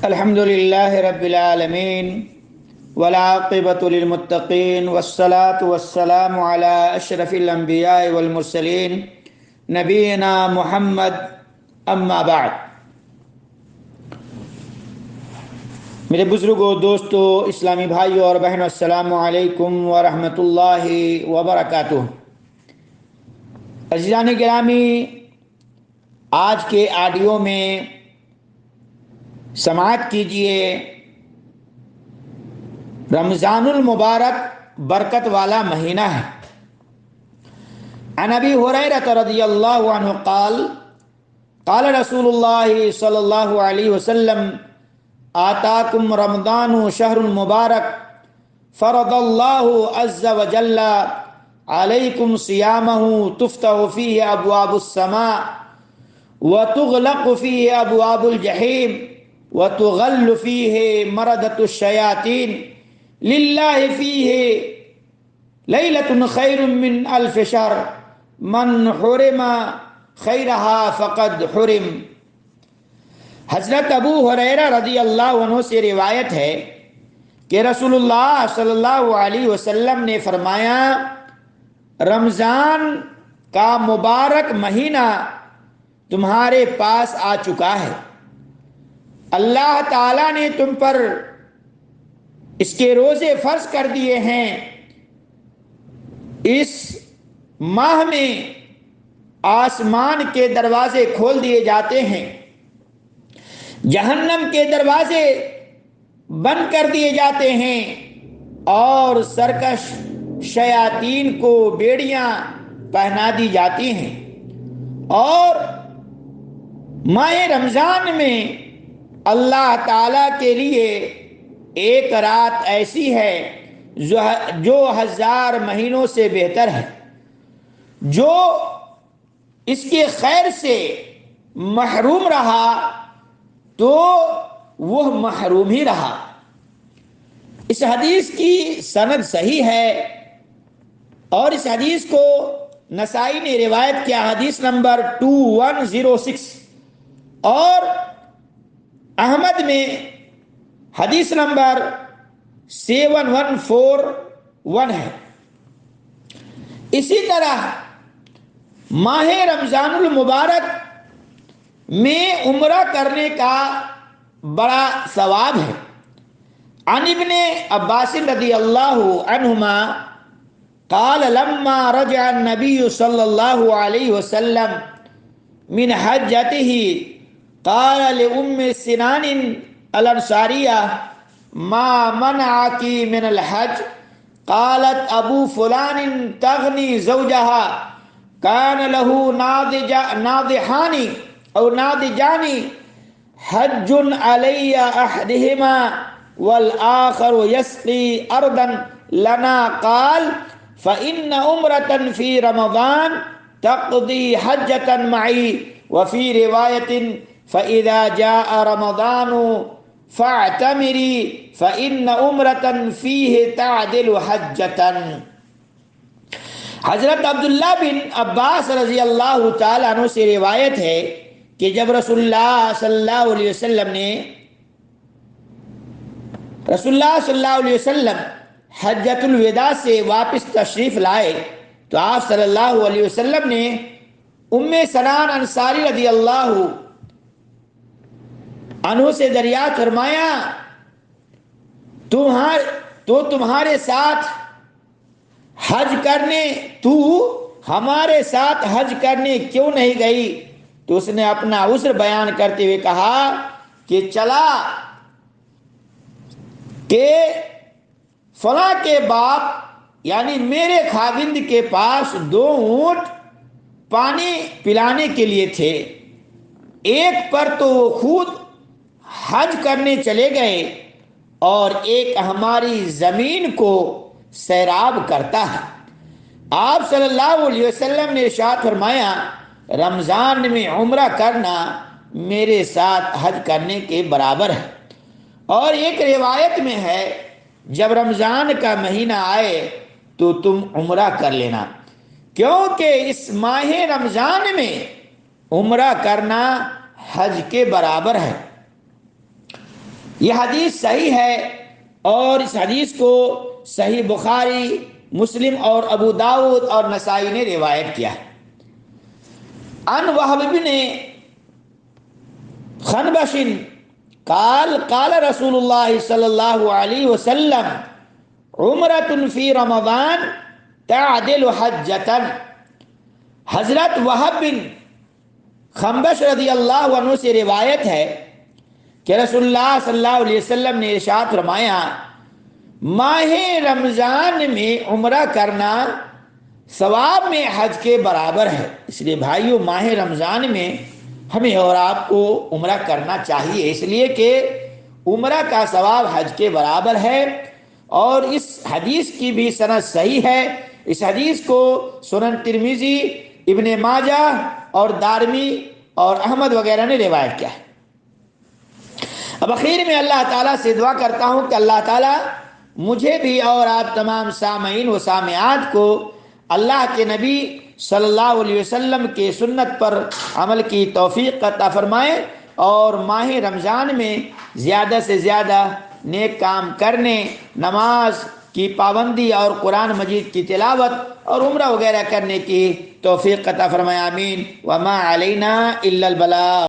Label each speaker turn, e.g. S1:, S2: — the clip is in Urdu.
S1: الحمد لله رب العالمين والعاقبة للمتقين والصلاة والسلام على أشرف الأنبياء والمرسلين نبينا محمد اما بعد۔ میرے بزرگوں، دوستوں، اسلامی بھائیوں اور بہنوں، السلام علیکم ورحمۃ اللہ وبرکاتہ۔ عزیزان گرامی، آج کے آڈیو میں سماعت کیجئے رمضان المبارک برکت والا مہینہ ہے۔ عن ابی ہریرہ رضی اللہ عنہ قال قال رسول اللہ صلی اللہ علیہ وسلم آتاکم رمضان شہر مبارک فرض اللہ عز وجل علیکم صیامہ تفتح فیہ ابواب السماء وتغلق فیہ ابواب الجحیم وتغل فیہ مردۃ الشیاطین للہ فیہ لیلۃ خیر من الف شہر من حرم خیرہا فقد حرم۔ حضرت ابو ہریرہ رضی اللہ عنہ سے روایت ہے کہ رسول اللہ صلی اللہ علیہ وسلم نے فرمایا، رمضان کا مبارک مہینہ تمہارے پاس آ چکا ہے۔ اللہ تعالیٰ نے تم پر اس کے روزے فرض کر دیے ہیں۔ اس ماہ میں آسمان کے دروازے کھول دیے جاتے ہیں، جہنم کے دروازے بند کر دیے جاتے ہیں اور سرکش شیاطین کو بیڑیاں پہنا دی جاتی ہیں۔ اور ماہ رمضان میں اللہ تعالیٰ کے لیے ایک رات ایسی ہے جو 1000 مہینوں سے بہتر ہے۔ جو اس کے خیر سے محروم رہا تو وہ محروم ہی رہا۔ اس حدیث کی سند صحیح ہے اور اس حدیث کو نسائی نے روایت کیا، حدیث نمبر 2106، اور احمد میں حدیث نمبر 7141 ہے۔ اسی طرح ماہ رمضان المبارک میں عمرہ کرنے کا بڑا ثواب ہے۔ عن ابن عباس رضی اللہ عنہما قال لما رجع النبی صلی اللہ علیہ وسلم من حجته قال لأم سنان الانصاریہ ما منعك من الحج قالت ابو فلان تغنی زوجها كان له ناضحان او ناضجان حج علی احدهما والآخر يسقي ارضا لنا قال فإن عمرة في رمضان تقضي حجة معي وفي رواية فإذا جاء رمضان فاعتمری فإن عمرة فیہ تعدل حجة۔ حضرت عبداللہ بن عباس رضی اللہ تعالیٰ عنہ سے روایت ہے کہ جب رسول اللہ صلی اللہ علیہ وسلم حجۃ الوداع سے واپس تشریف لائے تو آپ صلی اللہ علیہ وسلم نے ام سنان انصاری رضی اللہ عنہ سے دریافت فرمایا، تمہارے ساتھ ہمارے ساتھ حج کرنے کیوں نہیں گئی؟ تو اس نے اپنا عذر بیان کرتے ہوئے کہا کہ چلا کہ فلاں کے باپ یعنی میرے خاوند کے پاس 2 اونٹ پانی پلانے کے لیے تھے، ایک پر تو وہ خود حج کرنے چلے گئے اور ایک ہماری زمین کو سیراب کرتا ہے۔ آپ صلی اللہ علیہ وسلم نے ارشاد فرمایا، رمضان میں عمرہ کرنا میرے ساتھ حج کرنے کے برابر ہے۔ اور ایک روایت میں ہے، جب رمضان کا مہینہ آئے تو تم عمرہ کر لینا، کیونکہ اس ماہ رمضان میں عمرہ کرنا حج کے برابر ہے۔ یہ حدیث صحیح ہے اور اس حدیث کو صحیح بخاری، مسلم اور ابو داؤد اور نسائی نے روایت کیا ہے۔ ان وہب بن خنبش قال قال رسول اللہ صلی اللہ علیہ وسلم عمرۃ فی رمضان تعدل حجۃ۔ حضرت وہب بن خنبش رضی اللہ عنہ سے روایت ہے کہ رسول اللہ صلی اللہ علیہ وسلم نے ارشاد فرمایا، ماہ رمضان میں عمرہ کرنا ثواب میں حج کے برابر ہے۔ اس لیے بھائیو، ماہ رمضان میں ہمیں اور آپ کو عمرہ کرنا چاہیے، اس لیے کہ عمرہ کا ثواب حج کے برابر ہے۔ اور اس حدیث کی بھی سند صحیح ہے۔ اس حدیث کو سنن ترمذی، ابن ماجہ اور دارمی اور احمد وغیرہ نے روایت کیا ہے۔ اب اخیر میں اللہ تعالیٰ سے دعا کرتا ہوں کہ اللہ تعالیٰ مجھے بھی اور آپ تمام سامعین و سامعات کو اللہ کے نبی صلی اللہ علیہ وسلم کے سنت پر عمل کی توفیق عطا فرمائے، اور ماہ رمضان میں زیادہ سے زیادہ نیک کام کرنے، نماز کی پابندی اور قرآن مجید کی تلاوت اور عمرہ وغیرہ کرنے کی توفیق عطا فرمائے، آمین۔ وما علینا الا البلاغ۔